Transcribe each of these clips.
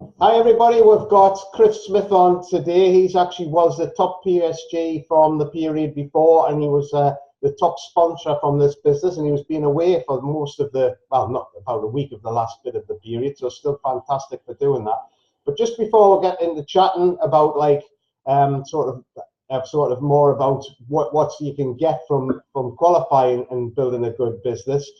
Hi everybody, we've got Chris Smith on today. He's actually was the top PSG from the period before, and he was the top sponsor from this business, and he was being away for most of the, well, not about a week of the last bit of the period, so still fantastic for doing that. But just before we get into chatting about like sort of more about what you can get from qualifying and building a good business,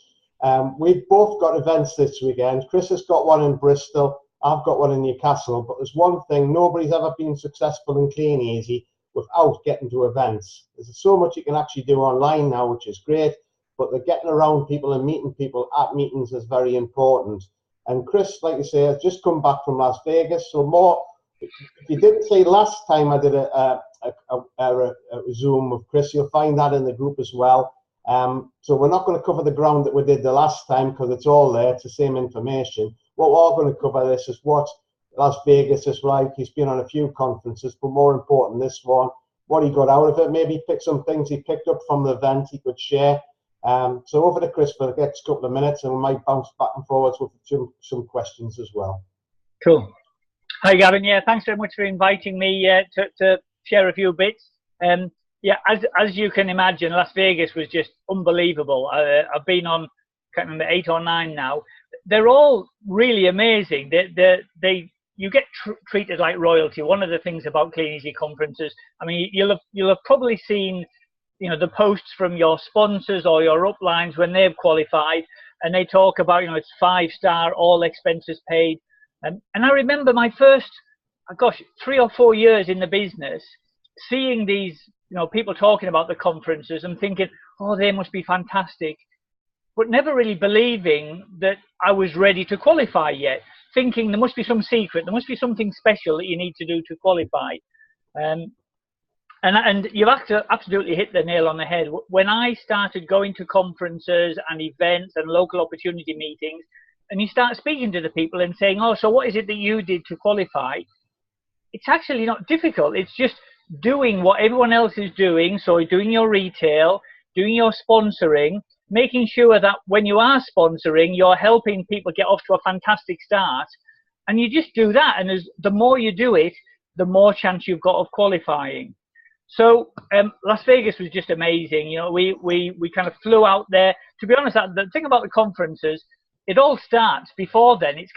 we've both got events this weekend. Chris has got one in Bristol. I've got one in Newcastle, but there's one thing: nobody's ever been successful in kleeneze without getting to events. There's so much you can actually do online now, which is great, but the getting around people and meeting people at meetings is very important. And Chris, like you say, has just come back from Las Vegas, so more. If you didn't see last time I did a Zoom with Chris, you'll find that in the group as well. So we're not going to cover the ground that we did the last time because it's all there. It's the same information. What we're going to cover this is what Las Vegas is like. He's been on a few conferences, but more important, this one, what he got out of it. Maybe pick some things he picked up from the event he could share. So over to Chris for the next couple of minutes, and we might bounce back and forwards with some questions as well. Cool. Hi, Gavin. Yeah, thanks very much for inviting me to share a few bits. Yeah, as you can imagine, Las Vegas was just unbelievable. I've been on, I can't remember, 8 or 9 now. They're all really amazing. You get treated like royalty. One of the things about kleeneze conferences, I mean, you'll have probably seen, you know, the posts from your sponsors or your uplines when they've qualified, and they talk about, you know, it's 5-star, all expenses paid. And I remember my first, gosh, 3 or 4 years in the business, seeing these, you know, people talking about the conferences and thinking, oh, they must be fantastic, but never really believing that I was ready to qualify yet, thinking there must be some secret, there must be something special that you need to do to qualify. And you've absolutely hit the nail on the head. When I started going to conferences and events and local opportunity meetings, and you start speaking to the people and saying, oh, so what is it that you did to qualify? It's actually not difficult. It's just doing what everyone else is doing. So doing your retail, doing your sponsoring, making sure that when you are sponsoring, you're helping people get off to a fantastic start. And you just do that. And the more you do it, the more chance you've got of qualifying. So Las Vegas was just amazing. You know, we kind of flew out there. To be honest, the thing about the conferences, it all starts before then. It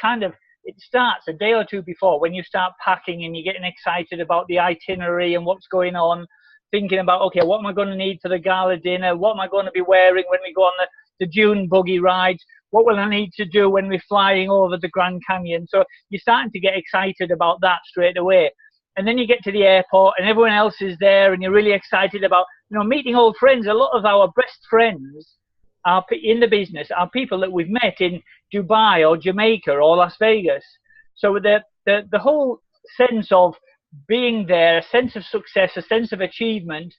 starts a day or two before, when you start packing and you're getting excited about the itinerary and what's going on, thinking about, okay, what am I going to need for the gala dinner? What am I going to be wearing when we go on the dune buggy rides? What will I need to do when we're flying over the Grand Canyon? So you're starting to get excited about that straight away. And then you get to the airport and everyone else is there and you're really excited about, you know, meeting old friends. A lot of our best friends are in the business are people that we've met in Dubai or Jamaica or Las Vegas. So the whole sense of being there, a sense of success, a sense of achievement,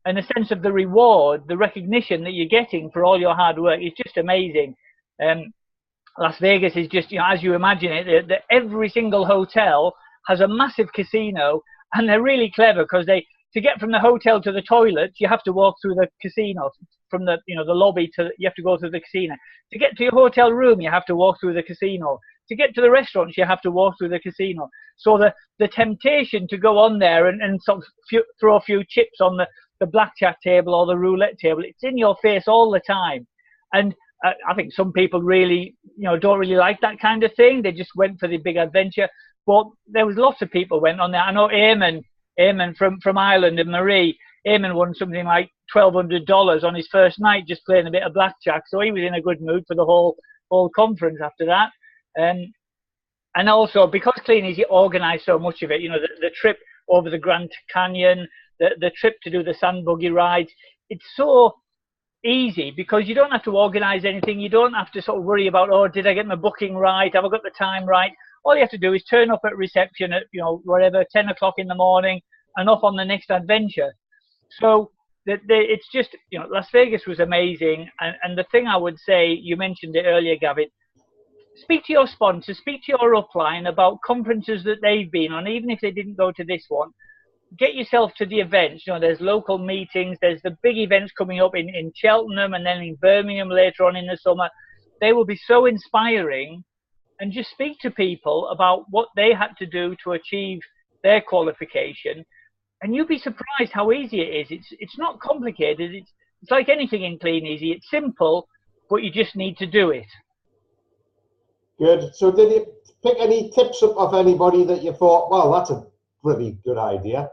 and a sense of the reward, the recognition that you're getting for all your hard work is just amazing. Las Vegas is just, you know, as you imagine it, every single hotel has a massive casino, and they're really clever because to get from the hotel to the toilet, you have to walk through the casino. From the, you know, the lobby you have to go through the casino. To get to your hotel room, you have to walk through the casino. To get to the restaurants, you have to walk through the casino. So the temptation to go on there and sort of throw a few chips on the blackjack table or the roulette table, it's in your face all the time. And I think some people really, you know, don't really like that kind of thing. They just went for the big adventure. But there was lots of people went on there. I know Eamon from Ireland, and Marie. Eamon won something like $1,200 on his first night just playing a bit of blackjack. So he was in a good mood for the whole conference after that. And also, because kleeneze organised so much of it, you know, the trip over the Grand Canyon, the trip to do the sand buggy rides, it's so easy because you don't have to organise anything. You don't have to sort of worry about, oh, did I get my booking right? Have I got the time right? All you have to do is turn up at reception at, you know, whatever, 10 o'clock in the morning and off on the next adventure. So it's just, you know, Las Vegas was amazing. And the thing I would say, you mentioned it earlier, Gavin, speak to your sponsors, speak to your upline about conferences that they've been on, even if they didn't go to this one. Get yourself to the events. You know, there's local meetings, there's the big events coming up in Cheltenham and then in Birmingham later on in the summer. They will be so inspiring. and just speak to people about what they had to do to achieve their qualification. And you'd be surprised how easy it is. It's not complicated. It's like anything in kleeneze. It's simple, but you just need to do it. Good. So did you pick any tips up of anybody that you thought, well, that's a pretty good idea?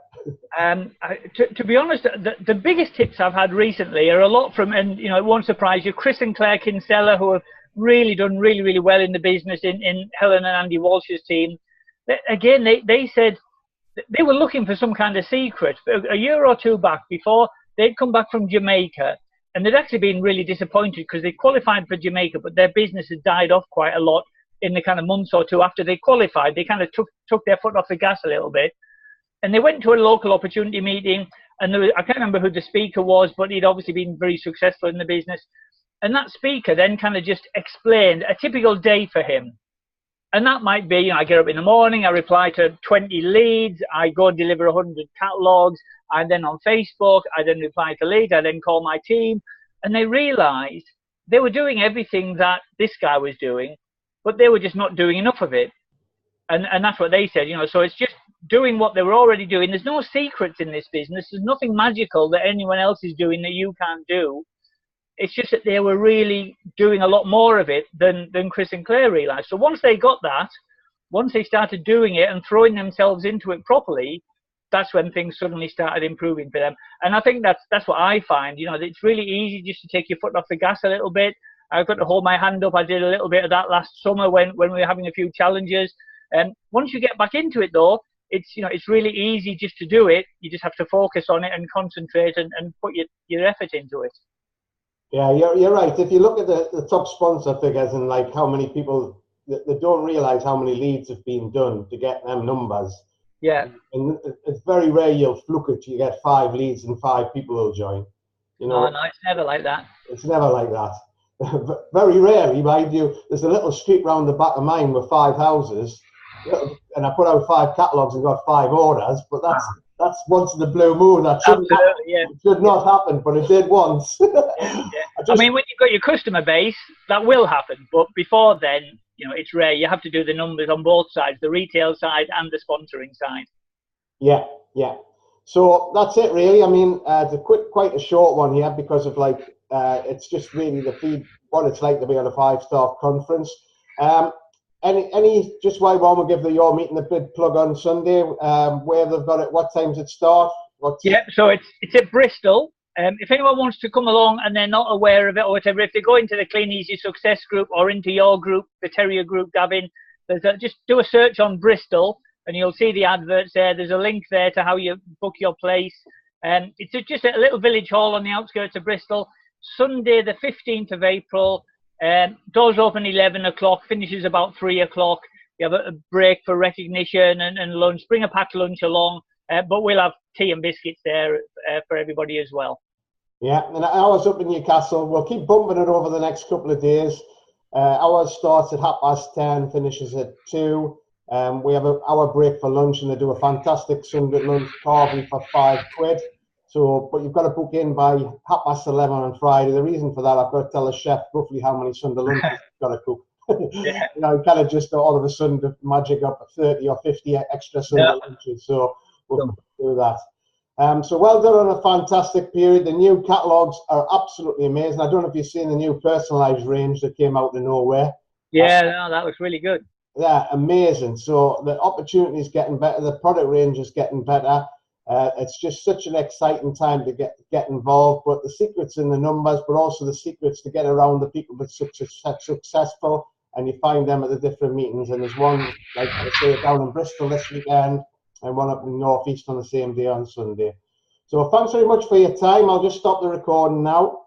To be honest, the biggest tips I've had recently are a lot from, and you know, it won't surprise you, Chris and Claire Kinsella, who have really done really well in the business in Helen and Andy Walsh's team. Again, they said they were looking for some kind of secret a year or two back, before they'd come back from Jamaica, and they'd actually been really disappointed because they qualified for Jamaica, but their business had died off quite a lot in the kind of months or two after they qualified. They kind of took their foot off the gas a little bit, and they went to a local opportunity meeting, and I can't remember who the speaker was, but he'd obviously been very successful in the business. And that speaker then kind of just explained a typical day for him. And that might be, you know, I get up in the morning, I reply to 20 leads, I go deliver 100 catalogs, I'm then on Facebook, I then reply to leads, I then call my team. And they realized they were doing everything that this guy was doing, but they were just not doing enough of it. And that's what they said, you know, so it's just doing what they were already doing. There's no secrets in this business. There's nothing magical that anyone else is doing that you can't do. It's just that they were really doing a lot more of it than Chris and Claire realized. So once they got that, once they started doing it and throwing themselves into it properly, that's when things suddenly started improving for them. And I think that's what I find, you know, it's really easy just to take your foot off the gas a little bit. I've got to hold my hand up. I did a little bit of that last summer when we were having a few challenges. And once you get back into it though, it's really easy just to do it. You just have to focus on it and concentrate and put your effort into it. Yeah, you're right. If you look at the top sponsor figures and like how many people, they don't realize how many leads have been done to get them numbers. Yeah. And it's very rare you'll fluke it. You get 5 leads and 5 people will join. You know. No, it's never like that. It's never like that. Very rarely, mind you. There's a little street round the back of mine with 5 houses, and I put out 5 catalogs and got 5 orders. But that's once in the blue moon. That should not happen, but it did once. I mean, when you've got your customer base, that will happen. But before then, you know, it's rare. You have to do the numbers on both sides, the retail side and the sponsoring side. Yeah. So that's it, really. I mean, it's quite a short one here because of like. It's just really the feed, what it's like to be on a 5-star conference. Just while we'll give your meeting a big plug on Sunday, where they've got it, what times it start? So it's at Bristol. If anyone wants to come along and they're not aware of it or whatever, if they go into the kleeneze Success group or into your group, the Terrier group, Gavin, just do a search on Bristol and you'll see the adverts there. There's a link there to how you book your place. It's just a little village hall on the outskirts of Bristol. Sunday the 15th of April, doors open 11 o'clock, finishes about 3 o'clock. You have a break for recognition and lunch. Bring a packed lunch along, but we'll have tea and biscuits there for everybody as well. Yeah, and ours up in Newcastle, we'll keep bumping it over the next couple of days. Ours starts at 10:30, finishes at 2. We have an hour break for lunch and they do a fantastic Sunday lunch carvery for £5. So, but you've got to book in by 11:30 on Friday. The reason for that, I've got to tell the chef roughly how many Sunday lunches you've got to cook. Yeah. You know, you kind of just all of a sudden magic up 30 or 50 extra Sunday lunches. So we'll do that. So well done on a fantastic period. The new catalogues are absolutely amazing. I don't know if you've seen the new personalised range that came out of nowhere. Yeah, no, that looks really good. Yeah, amazing. So the opportunity is getting better. The product range is getting better. It's just such an exciting time to get involved, but the secret's in the numbers, but also the secret's to get around the people that's successful, and you find them at the different meetings. And there's one, like I say, down in Bristol this weekend, and one up in the North East on the same day on Sunday. So thanks very much for your time. I'll just stop the recording now.